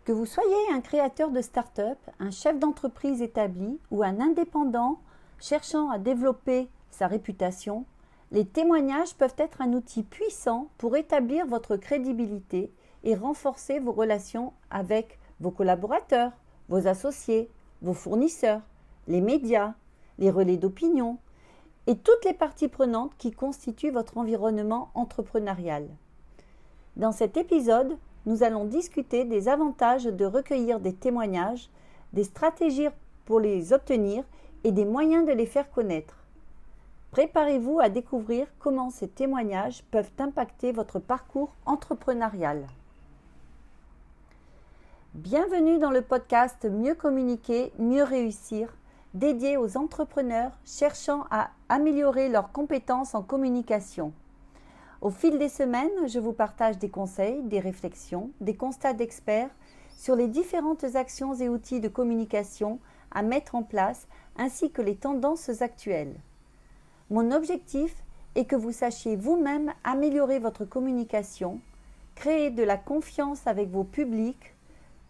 Que vous soyez un créateur de start-up, un chef d'entreprise établi ou un indépendant cherchant à développer sa réputation, les témoignages peuvent être un outil puissant pour établir votre crédibilité et renforcer vos relations avec vos collaborateurs, vos associés, vos fournisseurs, les médias, les relais d'opinion et toutes les parties prenantes qui constituent votre environnement entrepreneurial. Dans cet épisode, nous allons discuter des avantages de recueillir des témoignages, des stratégies pour les obtenir et des moyens de les faire connaître. Préparez-vous à découvrir comment ces témoignages peuvent impacter votre parcours entrepreneurial. Bienvenue dans le podcast Mieux communiquer, mieux réussir, dédié aux entrepreneurs cherchant à améliorer leurs compétences en communication. Au fil des semaines, je vous partage des conseils, des réflexions, des constats d'experts sur les différentes actions et outils de communication à mettre en place ainsi que les tendances actuelles. Mon objectif est que vous sachiez vous-même améliorer votre communication, créer de la confiance avec vos publics,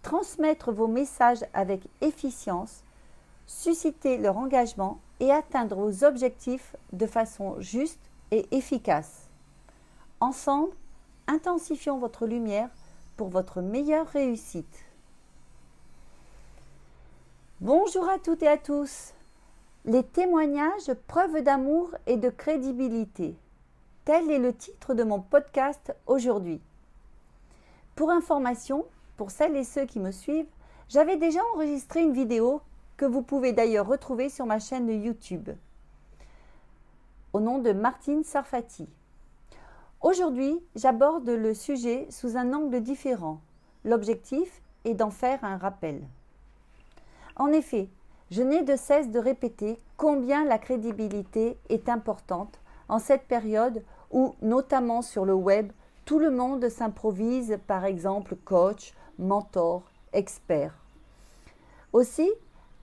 transmettre vos messages avec efficience, susciter leur engagement et atteindre vos objectifs de façon juste et efficace. Ensemble, intensifions votre lumière pour votre meilleure réussite. Bonjour à toutes et à tous. Les témoignages, preuves d'amour et de crédibilité. Tel est le titre de mon podcast aujourd'hui. Pour information, pour celles et ceux qui me suivent, j'avais déjà enregistré une vidéo que vous pouvez d'ailleurs retrouver sur ma chaîne YouTube au nom de Martine Sarfati. Aujourd'hui, j'aborde le sujet sous un angle différent. L'objectif est d'en faire un rappel. En effet, je n'ai de cesse de répéter combien la crédibilité est importante en cette période où, notamment sur le web, tout le monde s'improvise, par exemple, coach, mentor, expert. Aussi,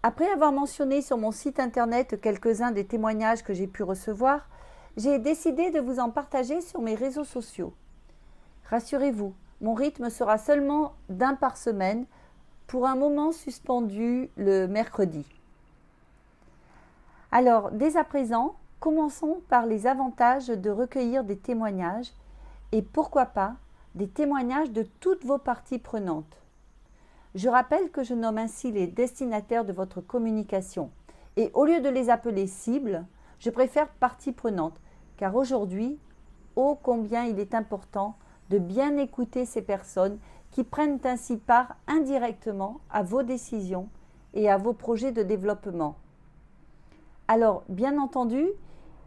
après avoir mentionné sur mon site internet quelques-uns des témoignages que j'ai pu recevoir, j'ai décidé de vous en partager sur mes réseaux sociaux. Rassurez-vous, mon rythme sera seulement d'un par semaine pour un moment suspendu le mercredi. Alors, dès à présent, commençons par les avantages de recueillir des témoignages et pourquoi pas des témoignages de toutes vos parties prenantes. Je rappelle que je nomme ainsi les destinataires de votre communication et au lieu de les appeler cibles, je préfère parties prenantes car aujourd'hui, ô combien il est important de bien écouter ces personnes qui prennent ainsi part indirectement à vos décisions et à vos projets de développement. Alors, bien entendu,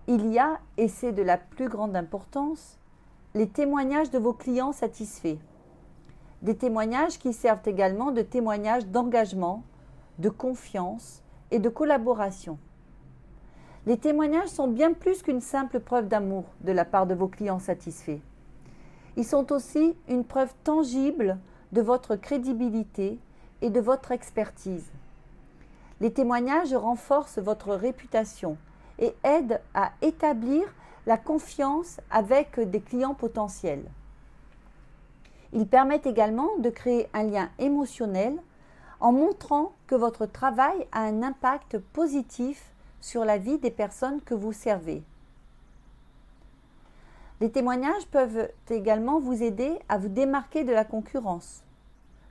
il y a, et c'est de la plus grande importance, les témoignages de vos clients satisfaits. Des témoignages qui servent également de témoignages d'engagement, de confiance et de collaboration. Les témoignages sont bien plus qu'une simple preuve d'amour de la part de vos clients satisfaits. Ils sont aussi une preuve tangible de votre crédibilité et de votre expertise. Les témoignages renforcent votre réputation et aident à établir la confiance avec des clients potentiels. Ils permettent également de créer un lien émotionnel en montrant que votre travail a un impact positif sur la vie des personnes que vous servez. Les témoignages peuvent également vous aider à vous démarquer de la concurrence.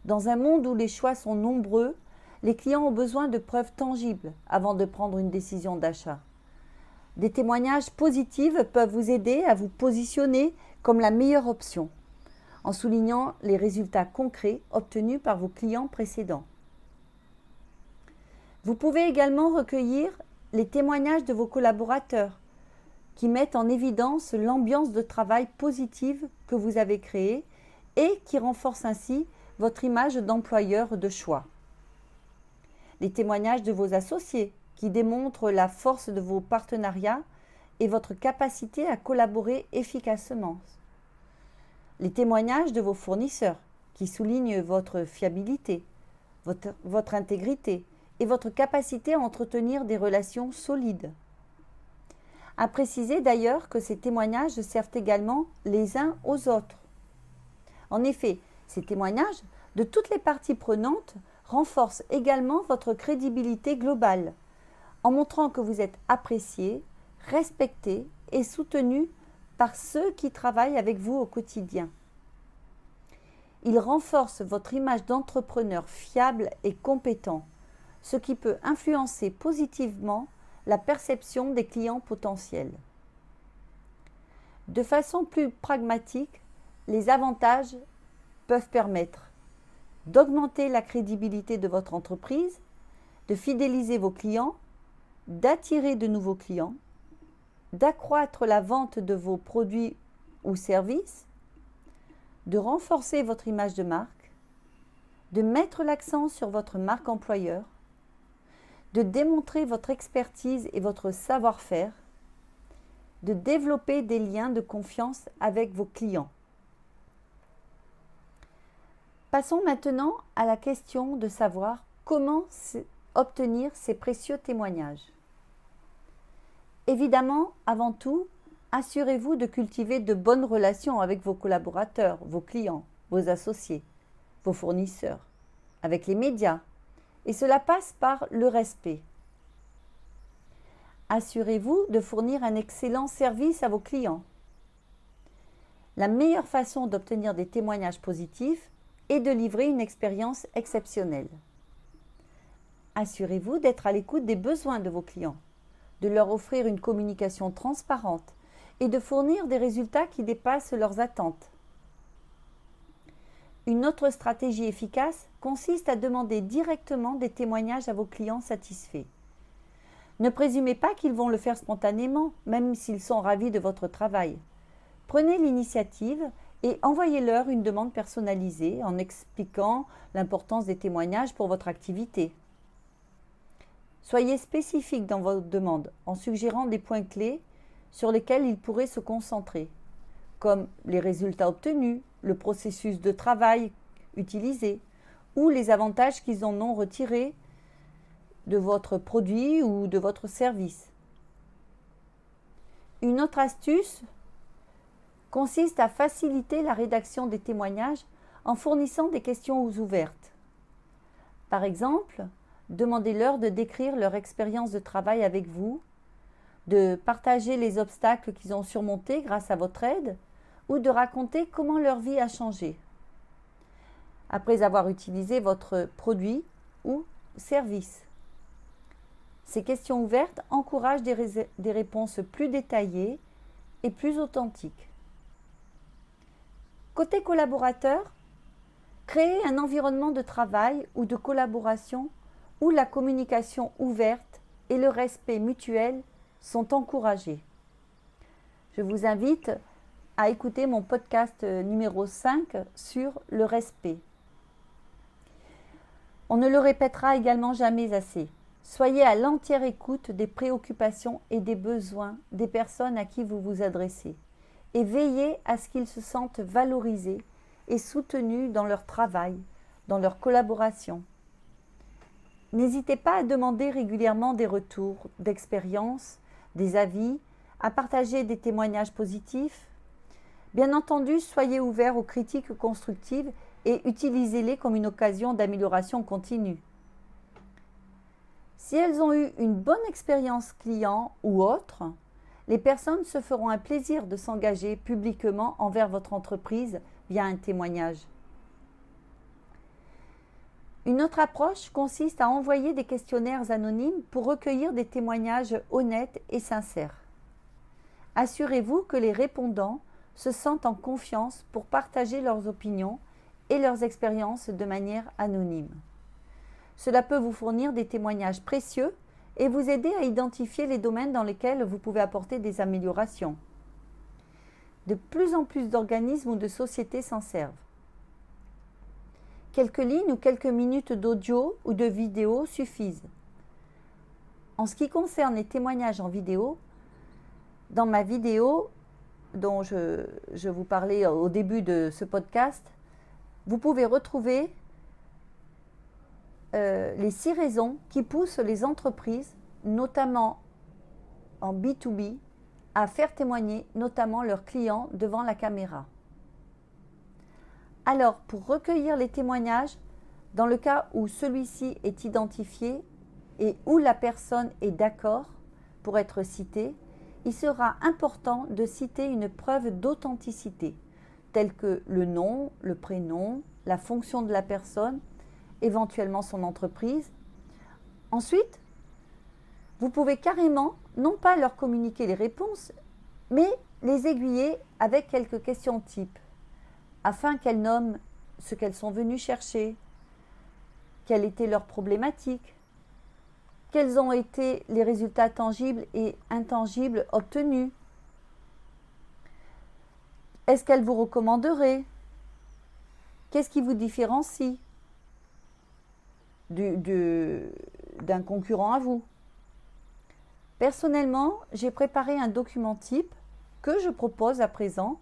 Dans un monde où les choix sont nombreux, les clients ont besoin de preuves tangibles avant de prendre une décision d'achat. Des témoignages positifs peuvent vous aider à vous positionner comme la meilleure option, en soulignant les résultats concrets obtenus par vos clients précédents. Vous pouvez également recueillir les témoignages de vos collaborateurs qui mettent en évidence l'ambiance de travail positive que vous avez créée et qui renforcent ainsi votre image d'employeur de choix. Les témoignages de vos associés qui démontrent la force de vos partenariats et votre capacité à collaborer efficacement. Les témoignages de vos fournisseurs qui soulignent votre fiabilité, votre intégrité et votre capacité à entretenir des relations solides. À préciser d'ailleurs que ces témoignages servent également les uns aux autres. En effet, ces témoignages de toutes les parties prenantes renforce également votre crédibilité globale, en montrant que vous êtes apprécié, respecté et soutenu par ceux qui travaillent avec vous au quotidien. Il renforce votre image d'entrepreneur fiable et compétent, ce qui peut influencer positivement la perception des clients potentiels. De façon plus pragmatique, les avantages peuvent permettre d'augmenter la crédibilité de votre entreprise, de fidéliser vos clients, d'attirer de nouveaux clients, d'accroître la vente de vos produits ou services, de renforcer votre image de marque, de mettre l'accent sur votre marque employeur, de démontrer votre expertise et votre savoir-faire, de développer des liens de confiance avec vos clients. Passons maintenant à la question de savoir comment obtenir ces précieux témoignages. Évidemment, avant tout, assurez-vous de cultiver de bonnes relations avec vos collaborateurs, vos clients, vos associés, vos fournisseurs, avec les médias, et cela passe par le respect. Assurez-vous de fournir un excellent service à vos clients. La meilleure façon d'obtenir des témoignages positifs est de livrer une expérience exceptionnelle. Assurez-vous d'être à l'écoute des besoins de vos clients, de leur offrir une communication transparente et de fournir des résultats qui dépassent leurs attentes. Une autre stratégie efficace consiste à demander directement des témoignages à vos clients satisfaits. Ne présumez pas qu'ils vont le faire spontanément, même s'ils sont ravis de votre travail. Prenez l'initiative et envoyez-leur une demande personnalisée en expliquant l'importance des témoignages pour votre activité. Soyez spécifique dans vos demandes en suggérant des points clés sur lesquels ils pourraient se concentrer, comme les résultats obtenus, le processus de travail utilisé ou les avantages qu'ils en ont retirés de votre produit ou de votre service. Une autre astuce consiste à faciliter la rédaction des témoignages en fournissant des questions ouvertes. Par exemple, demandez-leur de décrire leur expérience de travail avec vous, de partager les obstacles qu'ils ont surmontés grâce à votre aide ou de raconter comment leur vie a changé après avoir utilisé votre produit ou service. Ces questions ouvertes encouragent des réponses plus détaillées et plus authentiques. Côté collaborateur, créez un environnement de travail ou de collaboration où la communication ouverte et le respect mutuel sont encouragés. Je vous invite à écouter mon podcast numéro 5 sur le respect. On ne le répétera également jamais assez. Soyez à l'entière écoute des préoccupations et des besoins des personnes à qui vous vous adressez et veillez à ce qu'ils se sentent valorisés et soutenus dans leur travail, dans leur collaboration. N'hésitez pas à demander régulièrement des retours d'expérience, des avis, à partager des témoignages positifs. Bien entendu, soyez ouverts aux critiques constructives et utilisez-les comme une occasion d'amélioration continue. Si elles ont eu une bonne expérience client ou autre, les personnes se feront un plaisir de s'engager publiquement envers votre entreprise via un témoignage. Une autre approche consiste à envoyer des questionnaires anonymes pour recueillir des témoignages honnêtes et sincères. Assurez-vous que les répondants se sentent en confiance pour partager leurs opinions et leurs expériences de manière anonyme. Cela peut vous fournir des témoignages précieux et vous aider à identifier les domaines dans lesquels vous pouvez apporter des améliorations. De plus en plus d'organismes ou de sociétés s'en servent. Quelques lignes ou quelques minutes d'audio ou de vidéo suffisent. En ce qui concerne les témoignages en vidéo, dans ma vidéo dont je vous parlais au début de ce podcast, vous pouvez retrouver les 6 raisons qui poussent les entreprises, notamment en B2B, à faire témoigner notamment leurs clients devant la caméra. Alors, pour recueillir les témoignages, dans le cas où celui-ci est identifié et où la personne est d'accord pour être citée, il sera important de citer une preuve d'authenticité, telle que le nom, le prénom, la fonction de la personne, éventuellement son entreprise. Ensuite, vous pouvez carrément, non pas leur communiquer les réponses, mais les aiguiller avec quelques questions types, afin qu'elles nomment ce qu'elles sont venues chercher, quelle était leur problématique, quels ont été les résultats tangibles et intangibles obtenus, est-ce qu'elles vous recommanderaient, qu'est-ce qui vous différencie d'un concurrent à vous. Personnellement, j'ai préparé un document type que je propose à présent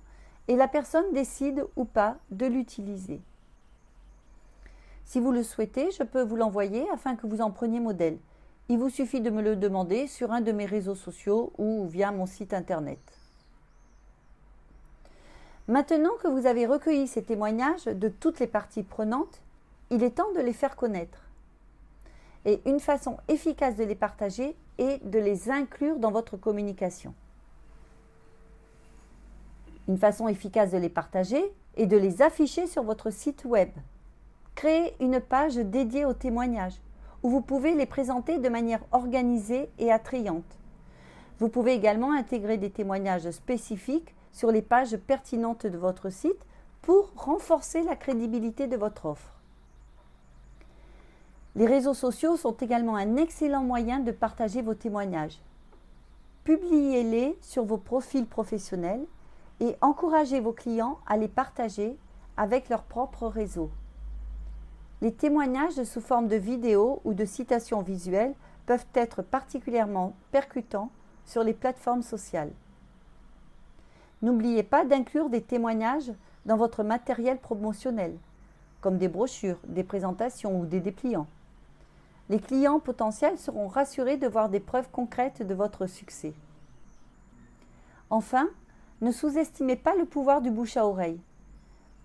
et la personne décide ou pas de l'utiliser. Si vous le souhaitez, je peux vous l'envoyer afin que vous en preniez modèle. Il vous suffit de me le demander sur un de mes réseaux sociaux ou via mon site internet. Maintenant que vous avez recueilli ces témoignages de toutes les parties prenantes, il est temps de les faire connaître. Et une façon efficace de les partager est de les inclure dans votre communication. Une façon efficace de les partager est de les afficher sur votre site web. Créez une page dédiée aux témoignages où vous pouvez les présenter de manière organisée et attrayante. Vous pouvez également intégrer des témoignages spécifiques sur les pages pertinentes de votre site pour renforcer la crédibilité de votre offre. Les réseaux sociaux sont également un excellent moyen de partager vos témoignages. Publiez-les sur vos profils professionnels et encouragez vos clients à les partager avec leur propre réseau. Les témoignages sous forme de vidéos ou de citations visuelles peuvent être particulièrement percutants sur les plateformes sociales. N'oubliez pas d'inclure des témoignages dans votre matériel promotionnel, comme des brochures, des présentations ou des dépliants. Les clients potentiels seront rassurés de voir des preuves concrètes de votre succès. Enfin, ne sous-estimez pas le pouvoir du bouche à oreille.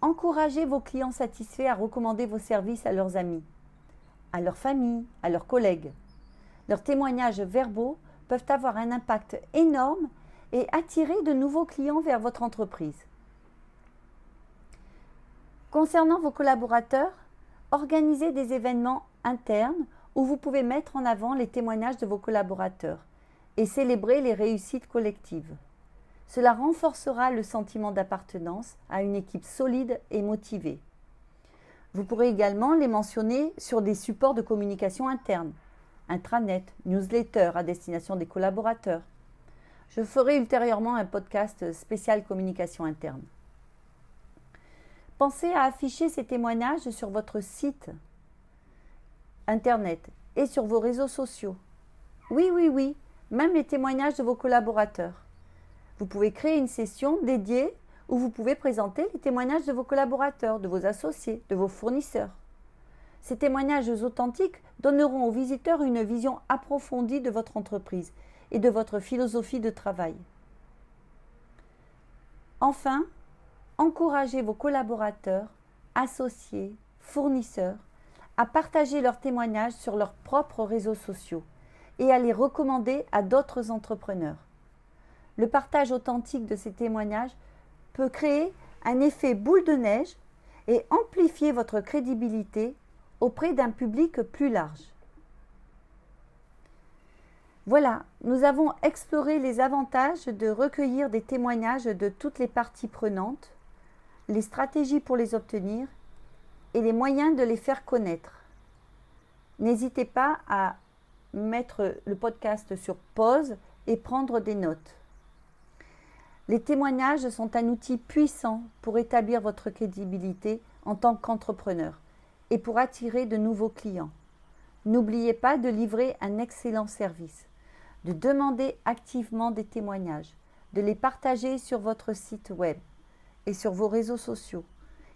Encouragez vos clients satisfaits à recommander vos services à leurs amis, à leur famille, à leurs collègues. Leurs témoignages verbaux peuvent avoir un impact énorme et attirer de nouveaux clients vers votre entreprise. Concernant vos collaborateurs, organisez des événements internes où vous pouvez mettre en avant les témoignages de vos collaborateurs et célébrer les réussites collectives. Cela renforcera le sentiment d'appartenance à une équipe solide et motivée. Vous pourrez également les mentionner sur des supports de communication interne, intranet, newsletter à destination des collaborateurs. Je ferai ultérieurement un podcast spécial communication interne. Pensez à afficher ces témoignages sur votre site internet et sur vos réseaux sociaux. Oui, même les témoignages de vos collaborateurs. Vous pouvez créer une session dédiée où vous pouvez présenter les témoignages de vos collaborateurs, de vos associés, de vos fournisseurs. Ces témoignages authentiques donneront aux visiteurs une vision approfondie de votre entreprise et de votre philosophie de travail. Enfin, encouragez vos collaborateurs, associés, fournisseurs à partager leurs témoignages sur leurs propres réseaux sociaux et à les recommander à d'autres entrepreneurs. Le partage authentique de ces témoignages peut créer un effet boule de neige et amplifier votre crédibilité auprès d'un public plus large. Voilà, nous avons exploré les avantages de recueillir des témoignages de toutes les parties prenantes, les stratégies pour les obtenir et les moyens de les faire connaître. N'hésitez pas à mettre le podcast sur pause et prendre des notes. Les témoignages sont un outil puissant pour établir votre crédibilité en tant qu'entrepreneur et pour attirer de nouveaux clients. N'oubliez pas de livrer un excellent service, de demander activement des témoignages, de les partager sur votre site web et sur vos réseaux sociaux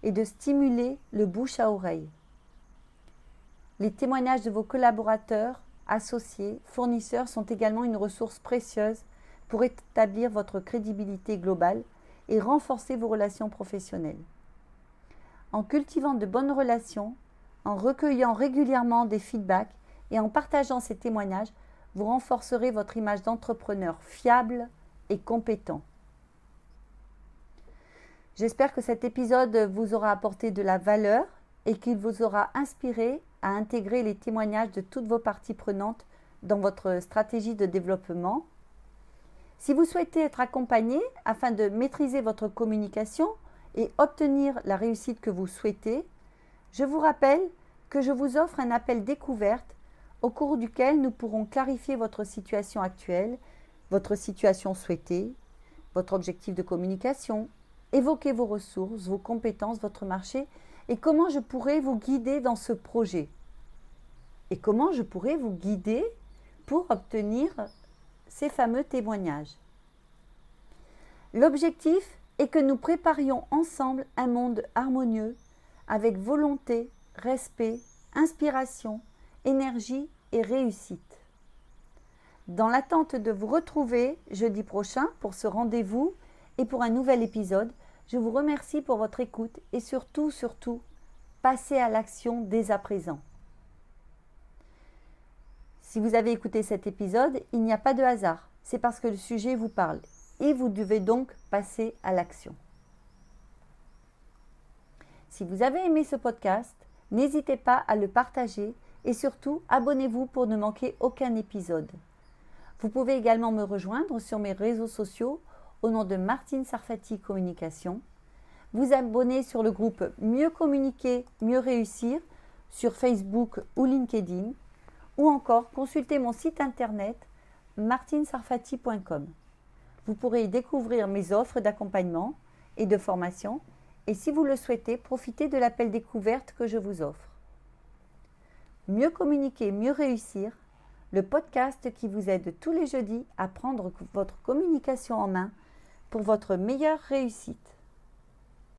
et de stimuler le bouche à oreille. Les témoignages de vos collaborateurs, associés, fournisseurs sont également une ressource précieuse pour établir votre crédibilité globale et renforcer vos relations professionnelles. en cultivant de bonnes relations, en recueillant régulièrement des feedbacks et en partageant ces témoignages, vous renforcerez votre image d'entrepreneur fiable et compétent. J'espère que cet épisode vous aura apporté de la valeur et qu'il vous aura inspiré à intégrer les témoignages de toutes vos parties prenantes dans votre stratégie de développement. Si vous souhaitez être accompagné afin de maîtriser votre communication et obtenir la réussite que vous souhaitez, je vous rappelle que je vous offre un appel découverte au cours duquel nous pourrons clarifier votre situation actuelle, votre situation souhaitée, votre objectif de communication, évoquer vos ressources, vos compétences, votre marché et comment je pourrais vous guider dans ce projet. Et comment je pourrais vous guider pour obtenir ces fameux témoignages. L'objectif est que nous préparions ensemble un monde harmonieux avec volonté, respect, inspiration, énergie et réussite. Dans l'attente de vous retrouver jeudi prochain pour ce rendez-vous et pour un nouvel épisode, je vous remercie pour votre écoute et surtout, passez à l'action dès à présent. Si vous avez écouté cet épisode, il n'y a pas de hasard, c'est parce que le sujet vous parle et vous devez donc passer à l'action. Si vous avez aimé ce podcast, n'hésitez pas à le partager et surtout abonnez-vous pour ne manquer aucun épisode. Vous pouvez également me rejoindre sur mes réseaux sociaux au nom de Martine Sarfati Communication, vous abonner sur le groupe Mieux communiquer, mieux réussir sur Facebook ou LinkedIn, ou encore consulter mon site internet martinesarfati.com. Vous pourrez y découvrir mes offres d'accompagnement et de formation et si vous le souhaitez, profitez de l'appel découverte que je vous offre. Mieux communiquer, mieux réussir, le podcast qui vous aide tous les jeudis à prendre votre communication en main pour votre meilleure réussite.